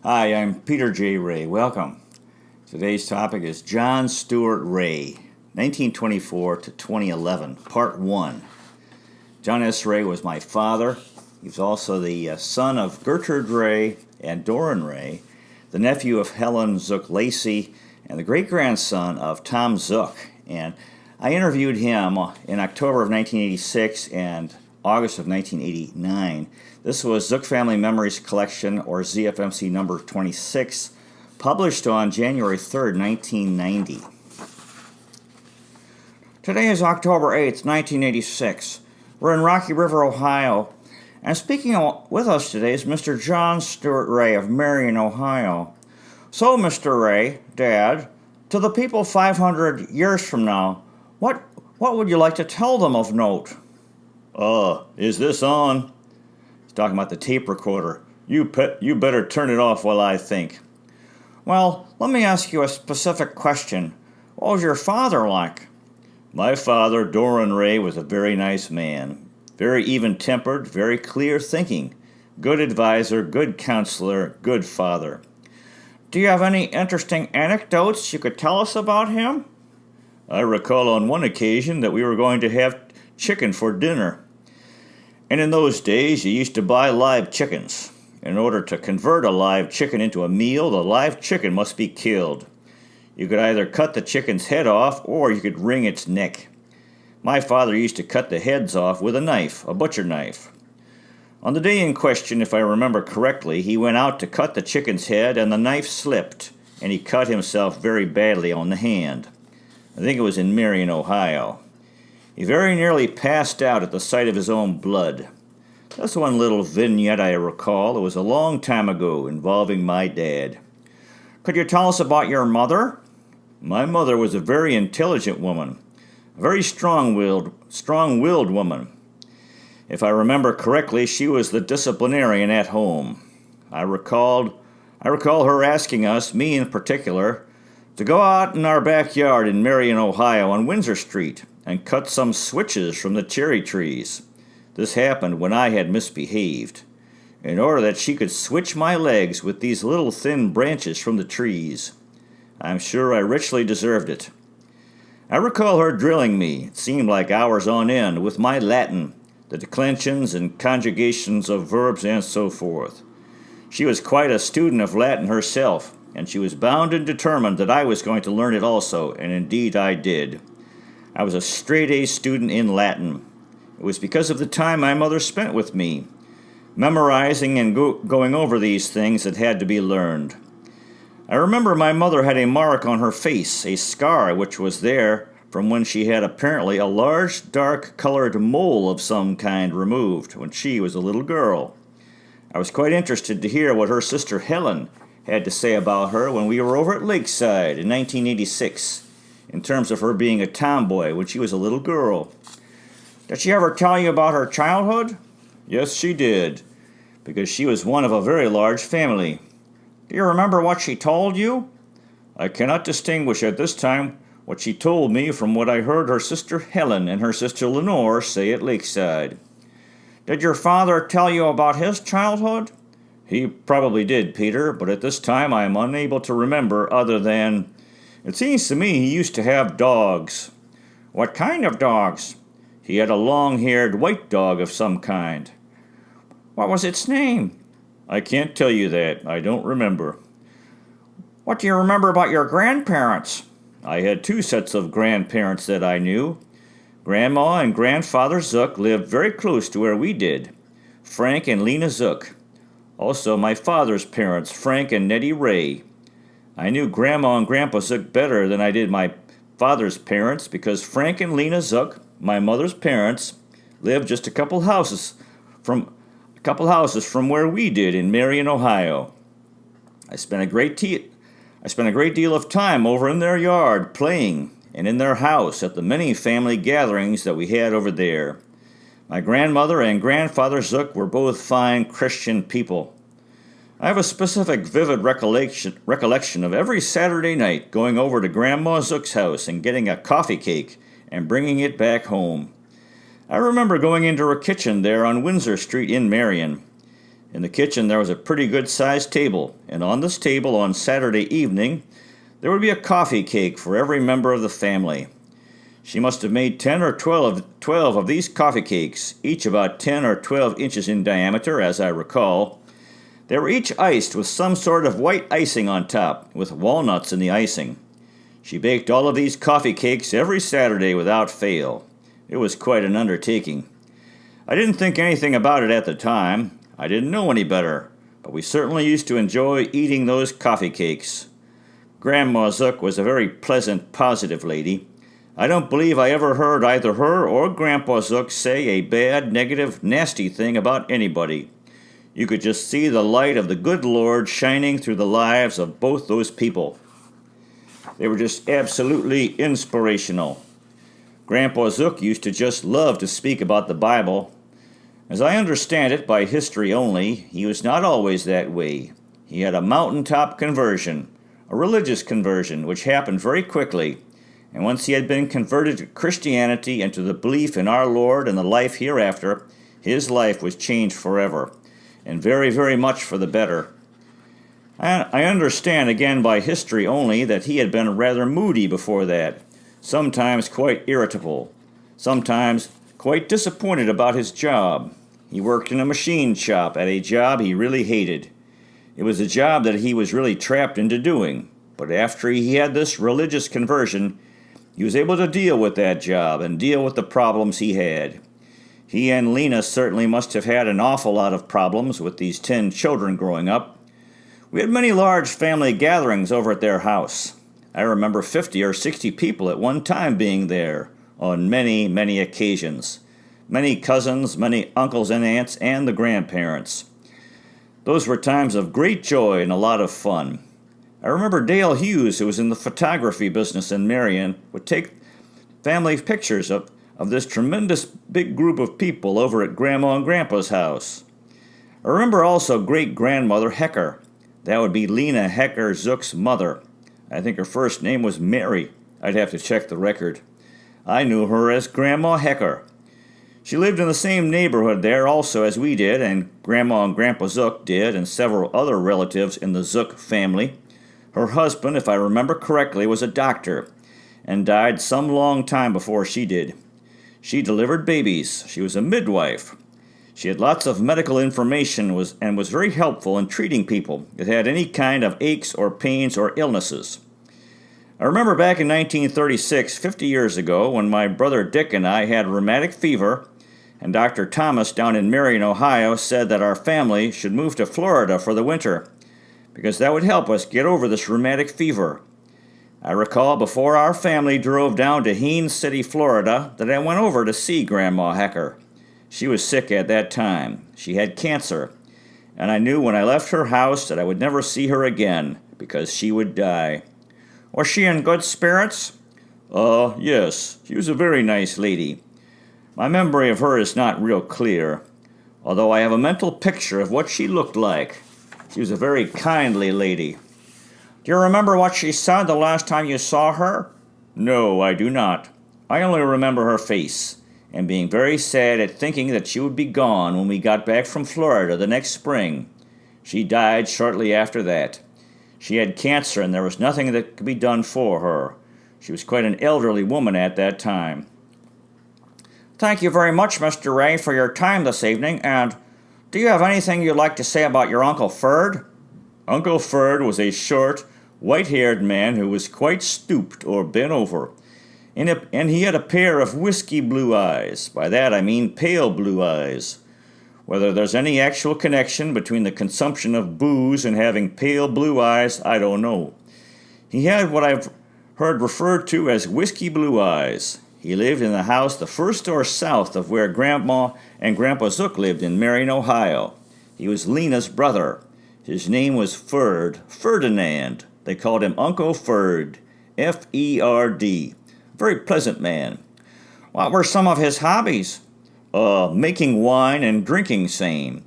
Hi, I'm Peter J. Ray. Welcome. Today's topic is John Stuart Ray, 1924 to 2011, Part 1. John S. Ray was my father. He was also the son of Gertrude Ray and Doran Ray, the nephew of Helen Zook Lacey, and the great-grandson of Tom Zook. And I interviewed him in October of 1986 and August of 1989. This was Zook Family Memories Collection, or ZFMC number 26, published on January 3rd, 1990. Today is October 8th, 1986. We're in Rocky River, Ohio, and speaking with us today is Mr. John Stuart Ray of Marion, Ohio. So, Mr. Ray, Dad, to the people 500 years from now, what would you like to tell them of note? Is this on? He's talking about the tape recorder. You better turn it off while I think. Well, let me ask you a specific question. What was your father like? My father, Doran Ray, was a very nice man. Very even-tempered, very clear-thinking. Good advisor, good counselor, good father. Do you have any interesting anecdotes you could tell us about him? I recall on one occasion that we were going to have chicken for dinner. And in those days, you used to buy live chickens. In order to convert a live chicken into a meal, the live chicken must be killed. You could either cut the chicken's head off, or you could wring its neck. My father used to cut the heads off with a knife, a butcher knife. On the day in question, if I remember correctly, he went out to cut the chicken's head, and the knife slipped, and he cut himself very badly on the hand. I think it was in Marion, Ohio. He very nearly passed out at the sight of his own blood. That's one little vignette I recall. It was a long time ago, involving my dad. Could you tell us about your mother? My mother was a very intelligent woman, a very strong-willed woman. If I remember correctly, she was the disciplinarian at home. I recall her asking us, me in particular, to go out in our backyard in Marion, Ohio, on Windsor Street, and cut some switches from the cherry trees. This happened when I had misbehaved, in order that she could switch my legs with these little thin branches from the trees. I'm sure I richly deserved it. I recall her drilling me, it seemed like hours on end, with my Latin, the declensions and conjugations of verbs and so forth. She was quite a student of Latin herself, and she was bound and determined that I was going to learn it also, and indeed I did. I was a straight-A student in Latin. It was because of the time my mother spent with me, memorizing and going over these things that had to be learned. I remember my mother had a mark on her face, a scar which was there from when she had apparently a large, dark-colored mole of some kind removed when she was a little girl. I was quite interested to hear what her sister Helen had to say about her when we were over at Lakeside in 1986, in terms of her being a tomboy when she was a little girl. Did she ever tell you about her childhood? Yes, she did, because she was one of a very large family. Do you remember what she told you? I cannot distinguish at this time what she told me from what I heard her sister Helen and her sister Lenore say at Lakeside. Did your father tell you about his childhood? He probably did, Peter, but at this time I am unable to remember other than, it seems to me he used to have dogs. What kind of dogs? He had a long-haired white dog of some kind. What was its name? I can't tell you that. I don't remember. What do you remember about your grandparents? I had two sets of grandparents that I knew. Grandma and Grandfather Zook lived very close to where we did. Frank and Lena Zook. Also my father's parents, Frank and Nettie Ray. I knew Grandma and Grandpa Zook better than I did my father's parents because Frank and Lena Zook, my mother's parents, lived just a couple houses from where we did in Marion, Ohio. I spent a great deal of time over in their yard playing, and in their house at the many family gatherings that we had over there. My grandmother and Grandfather Zook were both fine Christian people. I have a specific vivid recollection of every Saturday night going over to Grandma Zook's house and getting a coffee cake and bringing it back home. I remember going into her kitchen there on Windsor Street in Marion. In the kitchen there was a pretty good-sized table, and on this table on Saturday evening there would be a coffee cake for every member of the family. She must have made 10 or 12 of these coffee cakes, each about 10 or 12 inches in diameter, as I recall. They were each iced with some sort of white icing on top, with walnuts in the icing. She baked all of these coffee cakes every Saturday without fail. It was quite an undertaking. I didn't think anything about it at the time. I didn't know any better, but we certainly used to enjoy eating those coffee cakes. Grandma Zook was a very pleasant, positive lady. I don't believe I ever heard either her or Grandpa Zook say a bad, negative, nasty thing about anybody. You could just see the light of the good Lord shining through the lives of both those people. They were just absolutely inspirational. Grandpa Zook used to just love to speak about the Bible. As I understand it by history only, he was not always that way. He had a mountaintop conversion, a religious conversion, which happened very quickly. And once he had been converted to Christianity and to the belief in our Lord and the life hereafter, his life was changed forever, and very, very much for the better. I understand again by history only that he had been rather moody before that, sometimes quite irritable, sometimes quite disappointed about his job. He worked in a machine shop at a job he really hated. It was a job that he was really trapped into doing, but after he had this religious conversion, he was able to deal with that job and deal with the problems he had. He and Lena certainly must have had an awful lot of problems with these 10 children growing up. We had many large family gatherings over at their house. I remember 50 or 60 people at one time being there on many, many occasions. Many cousins, many uncles and aunts, and the grandparents. Those were times of great joy and a lot of fun. I remember Dale Hughes, who was in the photography business in Marion, would take family pictures of this tremendous big group of people over at Grandma and Grandpa's house. I remember also great-grandmother Hecker. That would be Lena Hecker Zook's mother. I think her first name was Mary. I'd have to check the record. I knew her as Grandma Hecker. She lived in the same neighborhood there also as we did, and Grandma and Grandpa Zook did, and several other relatives in the Zook family. Her husband, if I remember correctly, was a doctor, and died some long time before she did. She delivered babies. She was a midwife. She had lots of medical information and was very helpful in treating people that had any kind of aches or pains or illnesses. I remember back in 1936, 50 years ago, when my brother Dick and I had rheumatic fever, and Dr. Thomas down in Marion, Ohio, said that our family should move to Florida for the winter, because that would help us get over this rheumatic fever. I recall before our family drove down to Haines City, Florida, that I went over to see Grandma Hecker. She was sick at that time. She had cancer, and I knew when I left her house that I would never see her again, because she would die. Was she in good spirits? Yes. She was a very nice lady. My memory of her is not real clear, although I have a mental picture of what she looked like. She was a very kindly lady. Do you remember what she said the last time you saw her? No, I do not. I only remember her face, and being very sad at thinking that she would be gone when we got back from Florida the next spring. She died shortly after that. She had cancer, and there was nothing that could be done for her. She was quite an elderly woman at that time. Thank you very much, Mr. Ray, for your time this evening, and do you have anything you'd like to say about your Uncle Ferd? Uncle Ferd was a short, white-haired man who was quite stooped or bent over, and he had a pair of whiskey blue eyes. By that I mean pale blue eyes. Whether there's any actual connection between the consumption of booze and having pale blue eyes, I don't know. He had what I've heard referred to as whiskey blue eyes. He lived in the house the first door south of where Grandma and Grandpa Zook lived in Marion, Ohio. He was Lena's brother. His name was Ferdinand. They called him Uncle Ferd, F-E-R-D. Very pleasant man. What were some of his hobbies? Making wine and drinking same.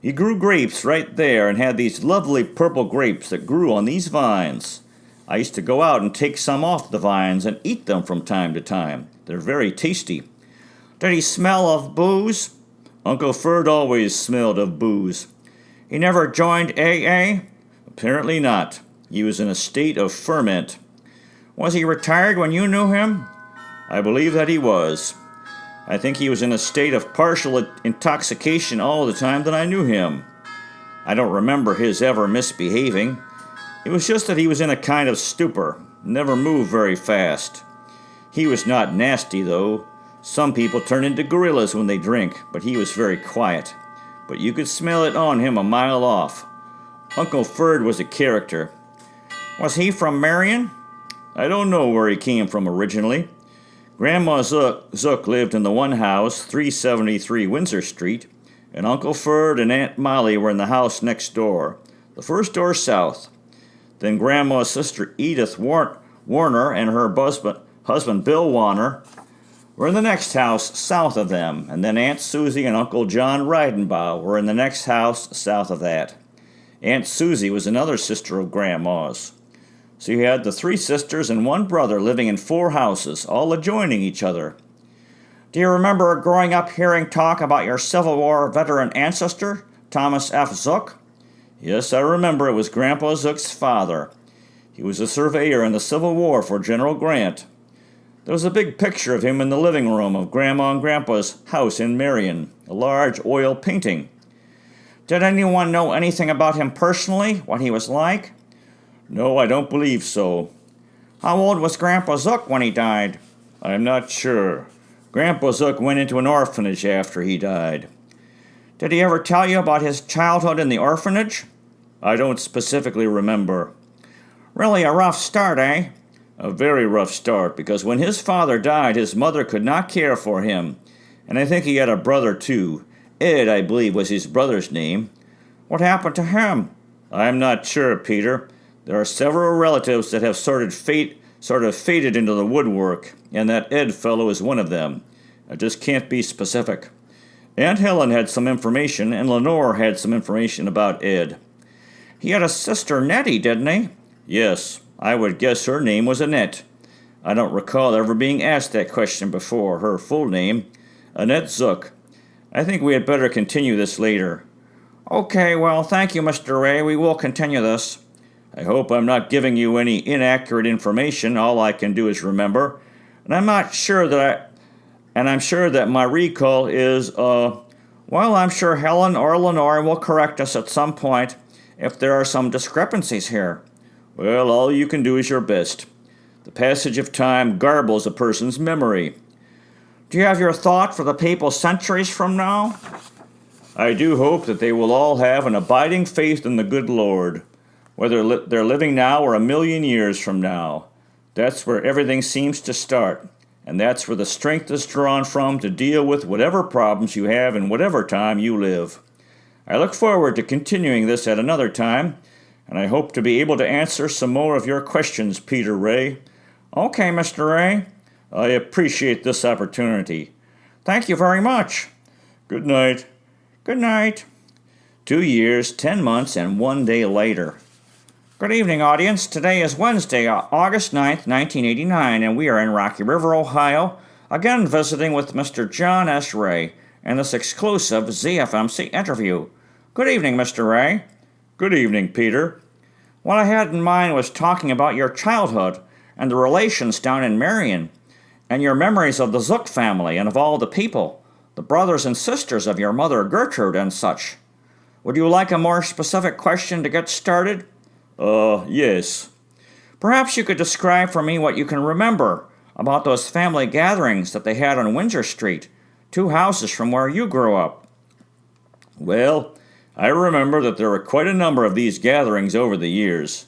He grew grapes right there and had these lovely purple grapes that grew on these vines. I used to go out and take some off the vines and eat them from time to time. They're very tasty. Did he smell of booze? Uncle Ferd always smelled of booze. He never joined AA? Apparently not. He was in a state of ferment. Was he retired when you knew him? I believe that he was. I think he was in a state of partial intoxication all the time that I knew him. I don't remember his ever misbehaving. It was just that he was in a kind of stupor, never moved very fast. He was not nasty, though. Some people turn into gorillas when they drink, but he was very quiet. But you could smell it on him a mile off. Uncle Ferd was a character. Was he from Marion? I don't know where he came from originally. Grandma Zook lived in the one house, 373 Windsor Street, and Uncle Ferd and Aunt Molly were in the house next door, the first door south. Then Grandma's sister Edith Warner and her husband Bill Warner were in the next house south of them, and then Aunt Susie and Uncle John Reidenbaugh were in the next house south of that. Aunt Susie was another sister of Grandma's. So you had the 3 sisters and 1 brother living in 4 houses, all adjoining each other. Do you remember growing up hearing talk about your Civil War veteran ancestor, Thomas F. Zook? Yes, I remember it was Grandpa Zook's father. He was a surveyor in the Civil War for General Grant. There was a big picture of him in the living room of Grandma and Grandpa's house in Marion, a large oil painting. Did anyone know anything about him personally, what he was like? No, I don't believe so. How old was Grandpa Zook when he died? I'm not sure. Grandpa Zook went into an orphanage after he died. Did he ever tell you about his childhood in the orphanage? I don't specifically remember. Really a rough start, eh? A very rough start, because when his father died, his mother could not care for him. And I think he had a brother, too. Ed, I believe, was his brother's name. What happened to him? I'm not sure, Peter. There are several relatives that have sort of faded into the woodwork, and that Ed fellow is one of them. I just can't be specific. Aunt Helen had some information, and Lenore had some information about Ed. He had a sister, Nettie, didn't he? Yes, I would guess her name was Annette. I don't recall ever being asked that question before. Her full name, Annette Zook. I think we had better continue this later. Okay, well, thank you, Mr. Ray. We will continue this. I hope I'm not giving you any inaccurate information. All I can do is remember. And I'm sure that my recall is, I'm sure Helen or Lenore will correct us at some point if there are some discrepancies here. Well, all you can do is your best. The passage of time garbles a person's memory. Do you have your thought for the people centuries from now? I do hope that they will all have an abiding faith in the good Lord, whether they're living now or 1,000,000 years from now. That's where everything seems to start, and that's where the strength is drawn from to deal with whatever problems you have in whatever time you live. I look forward to continuing this at another time, and I hope to be able to answer some more of your questions, Peter Ray. Okay, Mr. Ray. I appreciate this opportunity. Thank you very much. Good night. Good night. 2 years, 10 months, and 1 day later. Good evening, audience. Today is Wednesday, August 9th, 1989, and we are in Rocky River, Ohio, again visiting with Mr. John S. Ray in this exclusive ZFMC interview. Good evening, Mr. Ray. Good evening, Peter. What I had in mind was talking about your childhood and the relations down in Marion, and your memories of the Zook family and of all the people, the brothers and sisters of your mother Gertrude and such. Would you like a more specific question to get started? Yes. Perhaps you could describe for me what you can remember about those family gatherings that they had on Windsor Street, 2 houses from where you grew up. Well, I remember that there were quite a number of these gatherings over the years.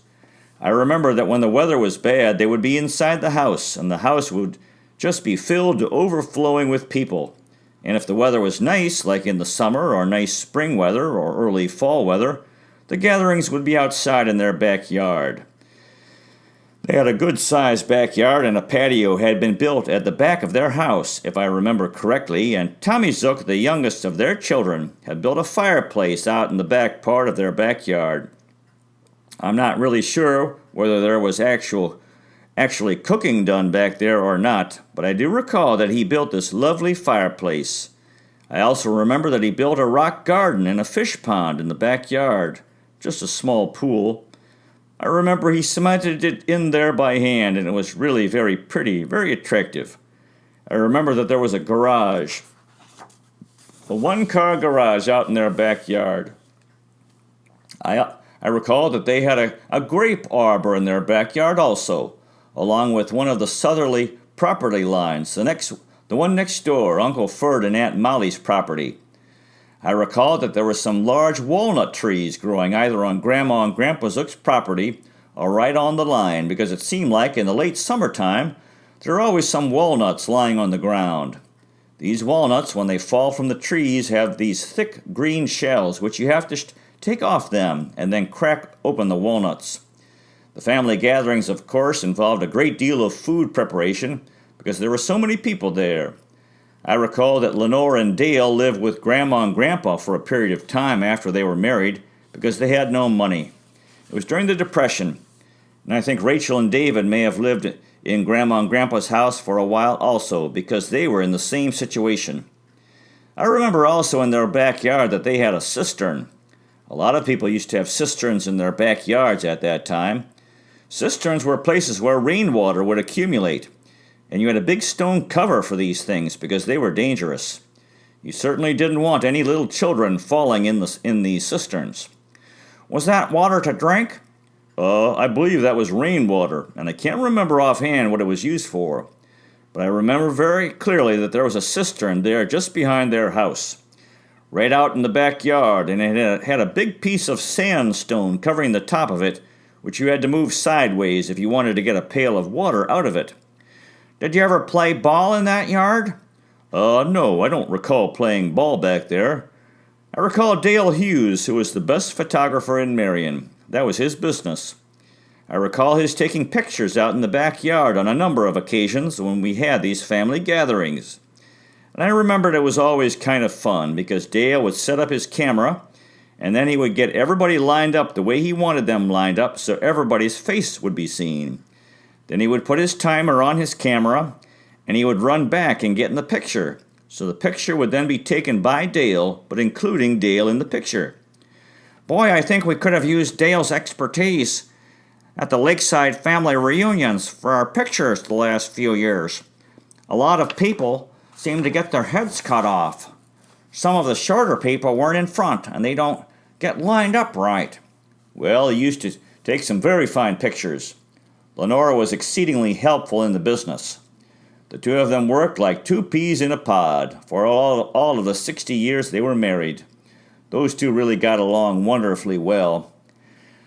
I remember that when the weather was bad, they would be inside the house, and the house would just be filled to overflowing with people. And if the weather was nice, like in the summer or nice spring weather or early fall weather, the gatherings would be outside in their backyard. They had a good-sized backyard, and a patio had been built at the back of their house, if I remember correctly, and Tommy Zook, the youngest of their children, had built a fireplace out in the back part of their backyard. I'm not really sure whether there was actually cooking done back there or not, but I do recall that he built this lovely fireplace. I also remember that he built a rock garden and a fish pond in the backyard, just a small pool. I remember he cemented it in there by hand, and it was really very pretty, very attractive. I remember that there was a garage, a one-car garage out in their backyard. I recall that they had a grape arbor in their backyard also, along with one of the southerly property lines, the one next door, Uncle Ferd and Aunt Molly's property. I recall that there were some large walnut trees growing either on Grandma and Grandpa Zook's property or right on the line, because it seemed like in the late summertime there are always some walnuts lying on the ground. These walnuts, when they fall from the trees, have these thick green shells which you have to take off them and then crack open the walnuts. The family gatherings, of course, involved a great deal of food preparation because there were so many people there. I recall that Lenore and Dale lived with Grandma and Grandpa for a period of time after they were married because they had no money. It was during the Depression, and I think Rachel and David may have lived in Grandma and Grandpa's house for a while also because they were in the same situation. I remember also in their backyard that they had a cistern. A lot of people used to have cisterns in their backyards at that time. Cisterns were places where rainwater would accumulate, and you had a big stone cover for these things because they were dangerous. You certainly didn't want any little children falling in these cisterns. Was that water to drink? I believe that was rainwater, and I can't remember offhand what it was used for. But I remember very clearly that there was a cistern there just behind their house, right out in the backyard, and it had a big piece of sandstone covering the top of it, which you had to move sideways if you wanted to get a pail of water out of it. Did you ever play ball in that yard? No, I don't recall playing ball back there. I recall Dale Hughes, who was the best photographer in Marion. That was his business. I recall his taking pictures out in the backyard on a number of occasions when we had these family gatherings. And I remembered it was always kind of fun because Dale would set up his camera and then he would get everybody lined up the way he wanted them lined up so everybody's face would be seen. Then he would put his timer on his camera and he would run back and get in the picture. So the picture would then be taken by Dale, but including Dale in the picture. Boy, I think we could have used Dale's expertise at the Lakeside family reunions for our pictures the last few years. A lot of people seem to get their heads cut off. Some of the shorter people weren't in front, and they don't get lined up right. Well, he used to take some very fine pictures. Lenora was exceedingly helpful in the business. The two of them worked like two peas in a pod for all of the 60 years they were married. Those two really got along wonderfully well.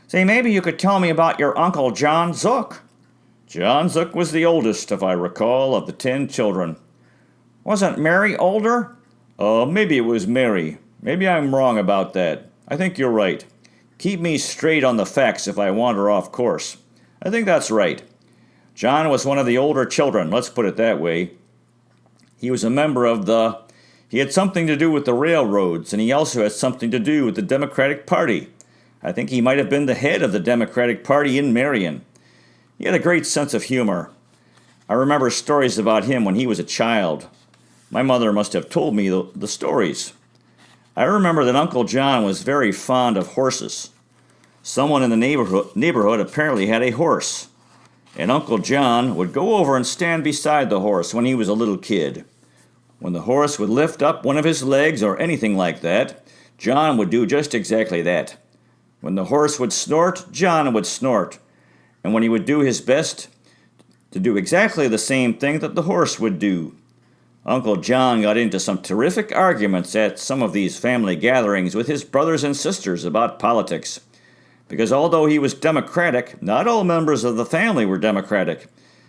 Say, maybe you could tell me about your Uncle John Zook. John Zook was the oldest, if I recall, of the 10 children. Wasn't Mary older? Maybe it was Mary. Maybe I'm wrong about that. I think you're right. Keep me straight on the facts if I wander off course. I think that's right. John was one of the older children, let's put it that way. He was a member of he had something to do with the railroads, and he also had something to do with the Democratic Party. I think he might have been the head of the Democratic Party in Marion. He had a great sense of humor. I remember stories about him when he was a child. My mother must have told me the stories. I remember that Uncle John was very fond of horses. Someone in the neighborhood apparently had a horse, and Uncle John would go over and stand beside the horse when he was a little kid. When the horse would lift up one of his legs or anything like that, John would do just exactly that. When the horse would snort, John would snort, and when he would do his best to do exactly the same thing that the horse would do. Uncle John got into some terrific arguments at some of these family gatherings with his brothers and sisters about politics, because although he was Democratic, not all members of the family were Democratic,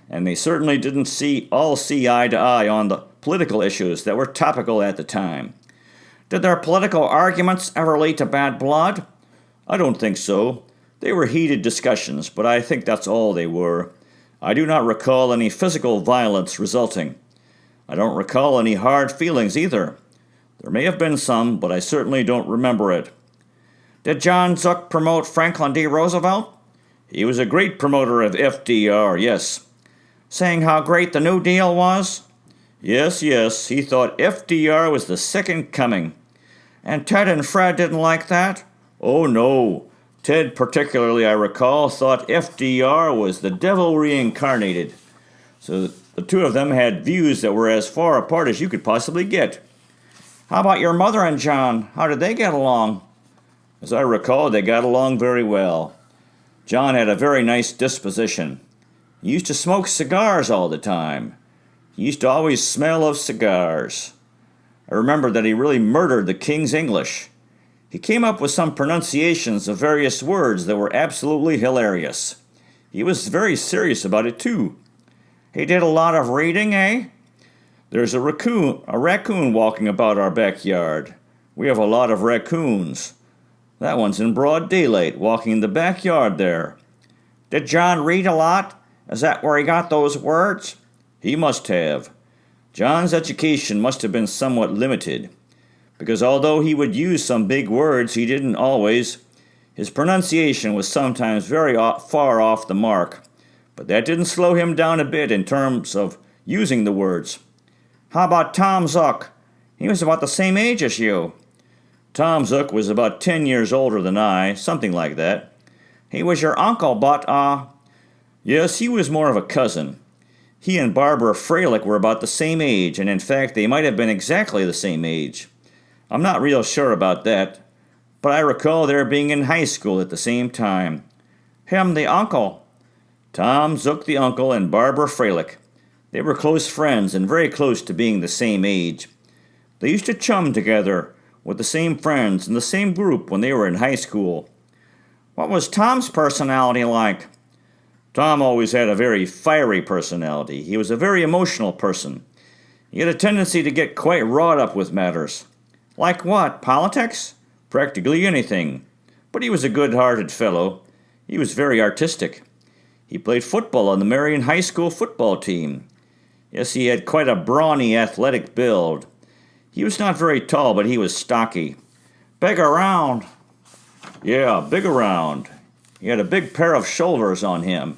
and they certainly didn't all see eye to eye on the political issues that were topical at the time. Did their political arguments ever lead to bad blood? I don't think so. They were heated discussions, but I think that's all they were. I do not recall any physical violence resulting. I don't recall any hard feelings either. There may have been some, but I certainly don't remember it. Did John Zook promote Franklin D. Roosevelt? He was a great promoter of FDR, yes. Saying how great the New Deal was? Yes, yes, he thought FDR was the second coming. And Ted and Fred didn't like that? Oh, no. Ted, particularly, I recall, thought FDR was the devil reincarnated. So the two of them had views that were as far apart as you could possibly get. How about your mother and John? How did they get along? As I recall, they got along very well. John had a very nice disposition. He used to smoke cigars all the time. He used to always smell of cigars. I remember that he really murdered the King's English. He came up with some pronunciations of various words that were absolutely hilarious. He was very serious about it, too. He did a lot of reading, eh? There's a raccoon walking about our backyard. We have a lot of raccoons. That one's in broad daylight, walking in the backyard there. Did John read a lot? Is that where he got those words? He must have. John's education must have been somewhat limited, because although he would use some big words, he didn't always. His pronunciation was sometimes very far off the mark, but that didn't slow him down a bit in terms of using the words. How about Tom Zook? He was about the same age as you. Tom Zook was about 10 years older than I, something like that. He was your uncle, but, Yes, he was more of a cousin. He and Barbara Freilich were about the same age, and in fact they might have been exactly the same age. I'm not real sure about that, but I recall their being in high school at the same time. Him the uncle. Tom Zook the uncle and Barbara Freilich. They were close friends and very close to being the same age. They used to chum together with the same friends in the same group when they were in high school. What was Tom's personality like? Tom always had a very fiery personality. He was a very emotional person. He had a tendency to get quite wrought up with matters. Like what? Politics? Practically anything. But he was a good-hearted fellow. He was very artistic. He played football on the Marion High School football team. Yes, he had quite a brawny, athletic build. He was not very tall, but he was stocky. Big around. Yeah, big around. He had a big pair of shoulders on him.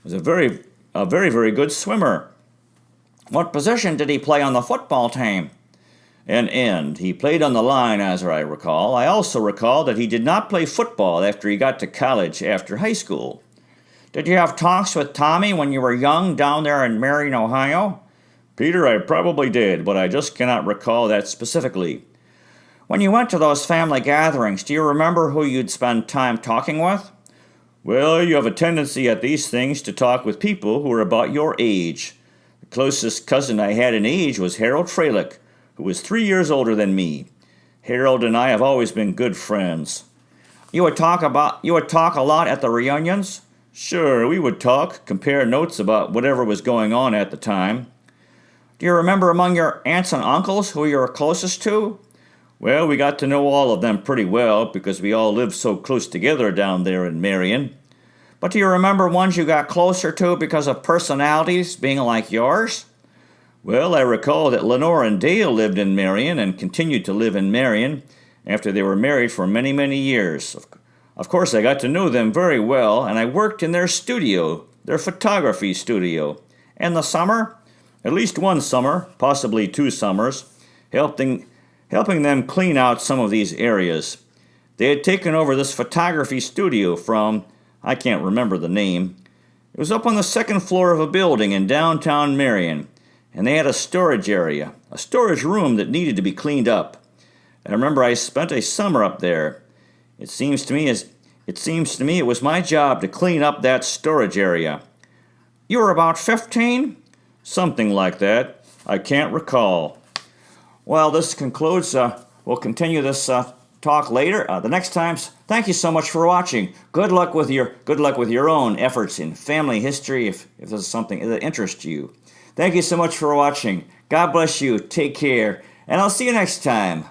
He was a very, very good swimmer. What position did he play on the football team? An end. He played on the line, as I recall. I also recall that he did not play football after he got to college after high school. Did you have talks with Tommy when you were young down there in Marion, Ohio? Peter, I probably did, but I just cannot recall that specifically. When you went to those family gatherings, do you remember who you'd spend time talking with? Well, you have a tendency at these things to talk with people who are about your age. The closest cousin I had in age was Harold Freilich, who was 3 years older than me. Harold and I have always been good friends. You would talk a lot at the reunions? Sure, we would talk, compare notes about whatever was going on at the time. Do you remember among your aunts and uncles who you were closest to? Well, we got to know all of them pretty well because we all lived so close together down there in Marion. But do you remember ones you got closer to because of personalities being like yours? Well, I recall that Lenore and Dale lived in Marion and continued to live in Marion after they were married for many, many years. Of course, I got to know them very well, and I worked in their studio, their photography studio. In the summer? At least one summer, possibly 2 summers, helping them clean out some of these areas. They had taken over this photography studio from, I can't remember the name. It was up on the 2nd floor of a building in downtown Marion, and they had a storage area, a storage room that needed to be cleaned up. I remember I spent a summer up there. It seems to me it was my job to clean up that storage area. You were about 15? Something like that. I can't recall. Well, this concludes. We'll continue this talk later. The next time. Thank you so much for watching. Good luck with your own efforts in family history. If this is something that interests you. Thank you so much for watching. God bless you. Take care, and I'll see you next time.